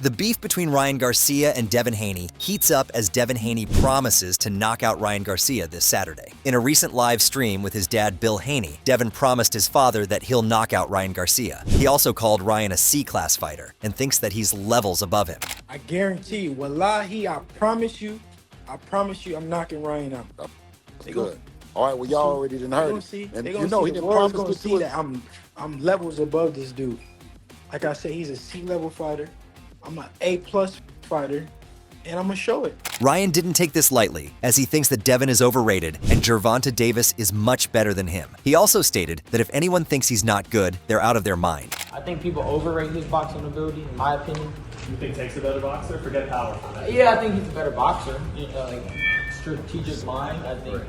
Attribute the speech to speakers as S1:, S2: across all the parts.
S1: The beef between Ryan Garcia and Devin Haney heats up as Devin Haney promises to knock out Ryan Garcia this Saturday. In a recent live stream with his dad, Bill Haney, Devin promised his father that he'll knock out Ryan Garcia. He also called Ryan a C-class fighter and thinks that he's levels above him.
S2: I guarantee you, wallahi, I promise you, I'm knocking Ryan out.
S3: Good. All right, well, y'all already done heard it.
S2: And you know, the world's going to see that I'm levels above this dude. Like I said, he's a C-level fighter. I'm an A-plus fighter, and I'm going to show it.
S1: Ryan didn't take this lightly, as he thinks that Devin is overrated and Gervonta Davis is much better than him. He also stated that if anyone thinks he's not good, they're out of their mind.
S4: I think people overrate his boxing ability, in my opinion.
S5: You think Tank's a better boxer? Forget power for that.
S4: Yeah, I think he's a better boxer. Like strategic mind, I think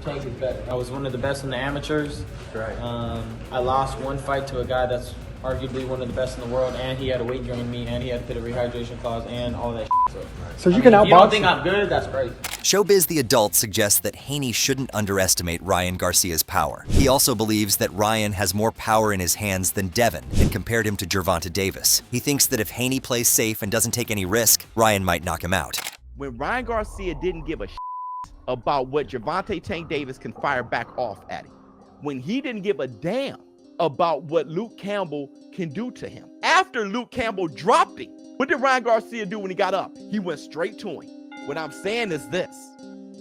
S4: Tank is better. I was one of the best in the amateurs.
S5: Right.
S4: I lost one fight to a guy that's arguably one of the best in the world, and he had a weight gain me, and he had to put a rehydration clause and all that shit.
S2: So you can outbox.
S4: If you don't think I'm good, that's crazy.
S1: Showbiz The Adult suggests that Haney shouldn't underestimate Ryan Garcia's power. He also believes that Ryan has more power in his hands than Devin and compared him to Gervonta Davis. He thinks that if Haney plays safe and doesn't take any risk, Ryan might knock him out.
S6: When Ryan Garcia didn't give a about what Gervonta Tank Davis can fire back off at him, when he didn't give a damn about what Luke Campbell can do to him. After Luke Campbell dropped him, what did Ryan Garcia do when he got up? He went straight to him. What I'm saying is this: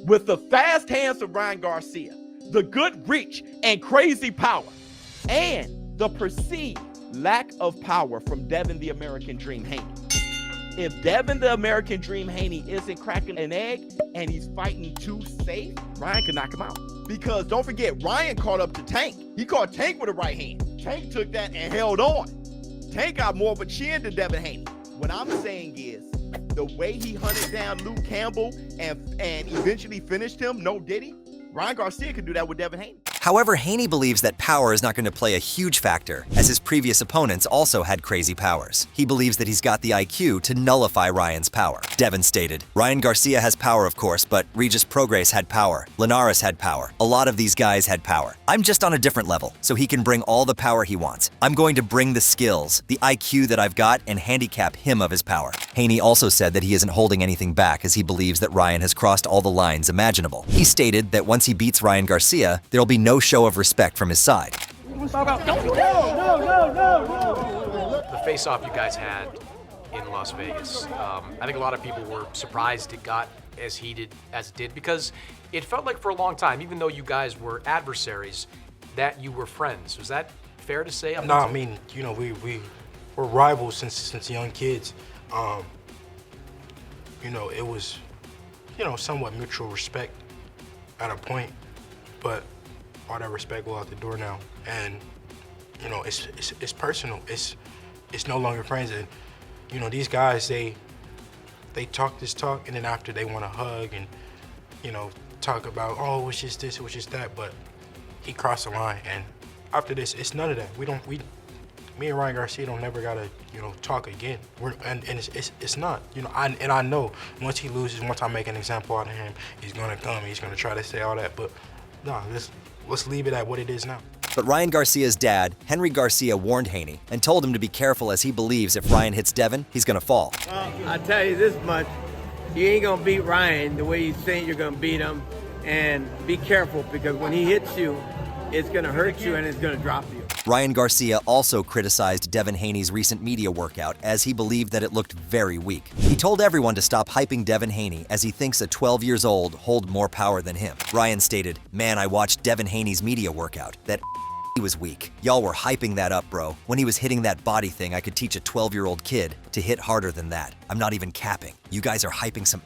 S6: with the fast hands of Ryan Garcia, the good reach and crazy power, and the perceived lack of power from Devin the American Dream Haney, if Devin the American Dream Haney isn't cracking an egg and he's fighting too safe, Ryan can knock him out. Because don't forget, Ryan caught up to Tank. He caught Tank with a right hand. Tank took that and held on. Tank got more of a chin than Devin Haney. What I'm saying is, the way he hunted down Luke Campbell and eventually finished him, no did he? Ryan Garcia could do that with Devin Haney.
S1: However, Haney believes that power is not going to play a huge factor, as his previous opponents also had crazy powers. He believes that he's got the IQ to nullify Ryan's power. Devin stated, Ryan Garcia has power, of course, but Regis Prograis had power. Linares had power. A lot of these guys had power. I'm just on a different level, so he can bring all the power he wants. I'm going to bring the skills, the IQ that I've got, and handicap him of his power. Haney also said that he isn't holding anything back, as he believes that Ryan has crossed all the lines imaginable. He stated that once he beats Ryan Garcia, there'll be no show of respect from his side.
S7: The face-off you guys had in Las Vegas, I think a lot of people were surprised it got as heated as it did, because it felt like for a long time, even though you guys were adversaries, that you were friends. Was that fair to say?
S2: No, I mean, you know, we're rivals since young kids. You know, it was, you know, somewhat mutual respect at a point, but all that respect go out the door now, and you know, it's personal. It's no longer friends, and you know, these guys they talk this talk, and then after they want to hug and you know talk about, oh, it was just this, it was just that, but he crossed the line, and after this, it's none of that. Me and Ryan Garcia don't never gotta talk again. And it's not, you know, I know once he loses, once I make an example out of him, he's gonna come, he's gonna try to say all that, but no, let's leave it at what it is now.
S1: But Ryan Garcia's dad, Henry Garcia, warned Haney and told him to be careful, as he believes if Ryan hits Devin, he's gonna fall.
S8: I tell you this much, you ain't gonna beat Ryan the way you think you're gonna beat him, and be careful, because when he hits you, it's gonna hurt you and it's gonna drop you.
S1: Ryan Garcia also criticized Devin Haney's recent media workout, as he believed that it looked very weak. He told everyone to stop hyping Devin Haney, as he thinks a 12 years old hold more power than him. Ryan stated, "Man, I watched Devin Haney's media workout. That he was weak. Y'all were hyping that up, bro. When he was hitting that body thing, I could teach a 12-year-old kid to hit harder than that. I'm not even capping. You guys are hyping some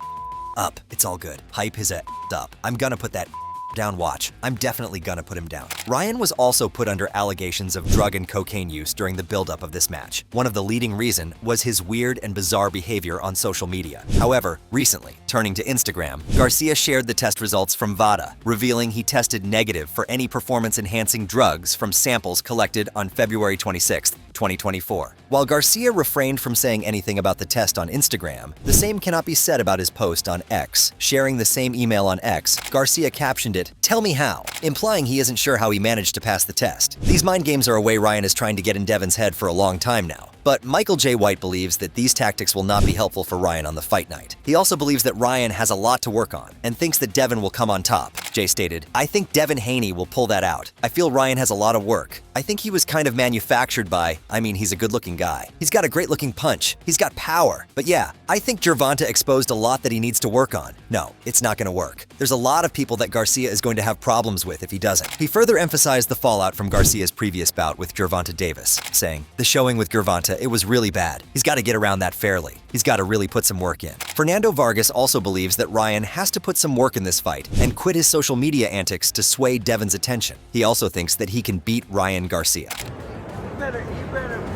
S1: up. It's all good. Hype his up. I'm gonna put that down, watch. I'm definitely gonna put him down." Ryan was also put under allegations of drug and cocaine use during the buildup of this match. One of the leading reason was his weird and bizarre behavior on social media. However, recently, turning to Instagram, Garcia shared the test results from VADA, revealing he tested negative for any performance-enhancing drugs from samples collected on February 26th, 2024. While Garcia refrained from saying anything about the test on Instagram, the same cannot be said about his post on X. Sharing the same email on X, Garcia captioned it, "Tell me how," implying he isn't sure how he managed to pass the test. These mind games are a way Ryan is trying to get in Devin's head for a long time now. But Michael J. White believes that these tactics will not be helpful for Ryan on the fight night. He also believes that Ryan has a lot to work on and thinks that Devin will come on top. Jay stated, "I think Devin Haney will pull that out. I feel Ryan has a lot of work. I think he was kind of manufactured by, he's a good-looking guy. He's got a great-looking punch. He's got power. But yeah, I think Gervonta exposed a lot that he needs to work on. No, it's not going to work. There's a lot of people that Garcia is going to have problems with if he doesn't." He further emphasized the fallout from Garcia's previous bout with Gervonta Davis, saying, "The showing with Gervonta, it was really bad. He's got to get around that fairly. He's got to really put some work in." Fernando Vargas also believes that Ryan has to put some work in this fight and quit his social media antics to sway Devin's attention. He also thinks that he can beat Ryan Garcia.
S9: You better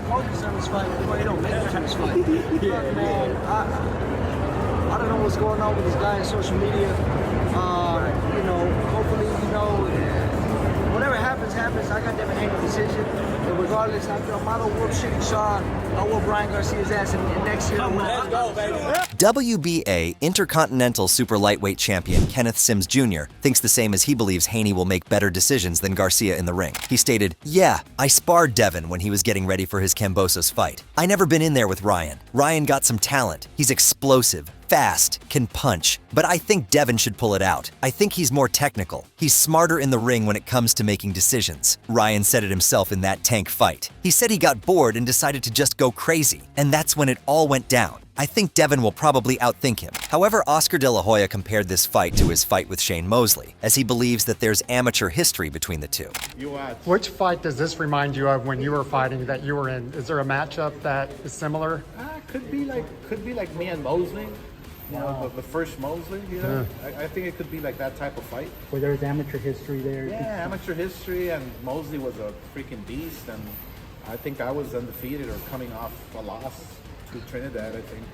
S9: focus on this fight before you don't make it to this fight. Yeah, man. I don't know what's going on with this guy on social media. Hopefully, whatever happens. I got Devin Haney decision. But regardless, after a model whoop shitty Shaw, I whoop Ryan Garcia's ass in next year. Let's go, baby.
S1: WBA Intercontinental Super Lightweight Champion Kenneth Sims Jr. thinks the same, as he believes Haney will make better decisions than Garcia in the ring. He stated, "Yeah, I sparred Devin when he was getting ready for his Kambosos fight. I never been in there with Ryan. Ryan got some talent. He's explosive, fast, can punch, but I think Devin should pull it out. I think he's more technical. He's smarter in the ring when it comes to making decisions." Ryan said it himself in that tank fight. He said he got bored and decided to just go crazy, and that's when it all went down. I think Devin will probably outthink him. However, Oscar De La Hoya compared this fight to his fight with Shane Mosley, as he believes that there's amateur history between the two.
S10: Which fight does this remind you of when you were fighting that you were in? Is there a matchup that is similar?
S11: Could be like me and Mosley. The first Mosley, I think it could be like that type of fight.
S12: Where there's amateur history there.
S11: Yeah, amateur history, and Mosley was a freaking beast, and I think I was undefeated or coming off a loss to Trinidad, I think.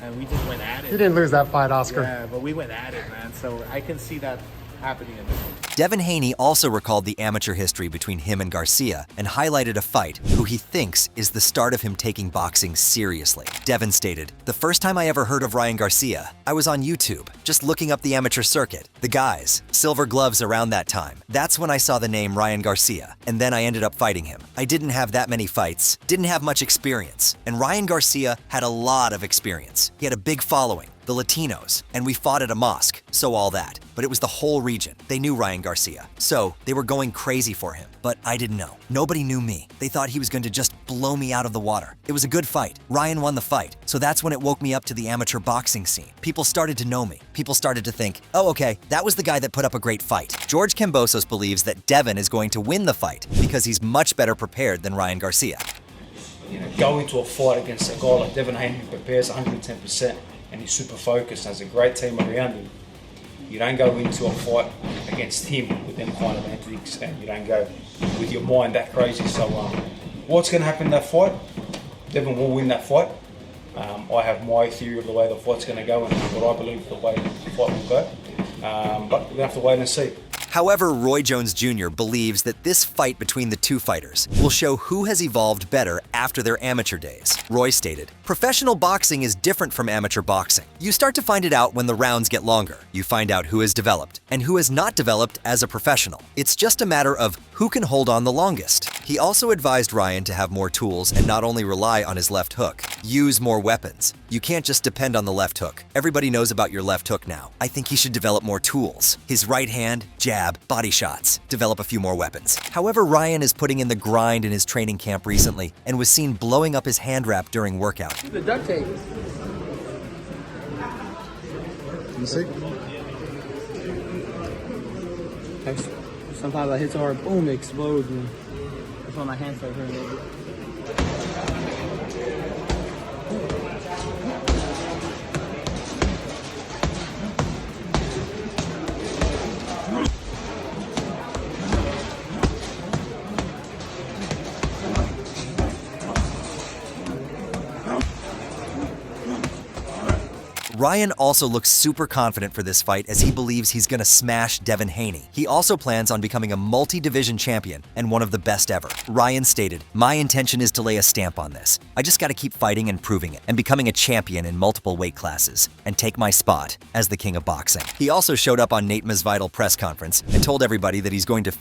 S11: And we just went at it.
S10: You didn't lose that fight, Oscar.
S11: Yeah, but we went at it, man. So I can see that happening in this one.
S1: Devin Haney also recalled the amateur history between him and Garcia and highlighted a fight who he thinks is the start of him taking boxing seriously. Devin stated, "The first time I ever heard of Ryan Garcia, I was on YouTube, just looking up the amateur circuit. The guys, Silver Gloves around that time. That's when I saw the name Ryan Garcia, and then I ended up fighting him. I didn't have that many fights, didn't have much experience, and Ryan Garcia had a lot of experience. He had a big following, the Latinos, and we fought at a mosque, so all that. But it was the whole region. They knew Ryan Garcia, so they were going crazy for him. But I didn't know. Nobody knew me. They thought he was going to just blow me out of the water. It was a good fight. Ryan won the fight, so that's when it woke me up to the amateur boxing scene. People started to know me. People started to think, oh, okay, that was the guy that put up a great fight." George Kambosos believes that Devin is going to win the fight because he's much better prepared than Ryan Garcia.
S13: Go into a fight against a guy like Devin Haney who prepares 110%. And he's super focused, has a great team around him. You don't go into a fight against him with them kind of antics, and you don't go with your mind that crazy. So what's going to happen in that fight? Devin will win that fight. I have my theory of the way the fight's going to go and what I believe the way the fight will go. But we're going to have to wait and see.
S1: However, Roy Jones Jr. believes that this fight between the two fighters will show who has evolved better after their amateur days. Roy stated, "Professional boxing is different from amateur boxing. You start to find it out when the rounds get longer. You find out who has developed and who has not developed as a professional. It's just a matter of who can hold on the longest." He also advised Ryan to have more tools and not only rely on his left hook. Use more weapons. You can't just depend on the left hook. Everybody knows about your left hook now. I think he should develop more tools. His right hand, jab, body shots. Develop a few more weapons. However, Ryan is putting in the grind in his training camp recently and was seen blowing up his hand wrap during workout.
S9: The duct tape.
S10: You see?
S9: Sometimes I hit so hard, boom, it explodes. And that's why my hands start hurting a little bit.
S1: Ryan also looks super confident for this fight as he believes he's gonna smash Devin Haney. He also plans on becoming a multi-division champion and one of the best ever. Ryan stated, "My intention is to lay a stamp on this. I just gotta keep fighting and proving it and becoming a champion in multiple weight classes and take my spot as the king of boxing." He also showed up on Nate Masvidal press conference and told everybody that he's going to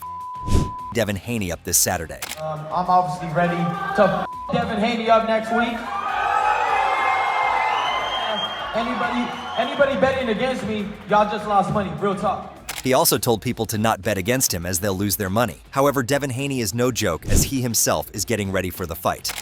S1: Devin Haney up this Saturday.
S4: I'm obviously ready to Devin Devin Haney up next week. Anybody betting against me, y'all just lost money. Real talk.
S1: He also told people to not bet against him as they'll lose their money. However, Devin Haney is no joke as he himself is getting ready for the fight.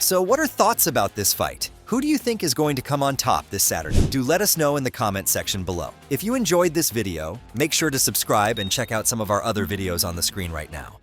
S1: So what are thoughts about this fight? Who do you think is going to come on top this Saturday? Do let us know in the comment section below. If you enjoyed this video, make sure to subscribe and check out some of our other videos on the screen right now.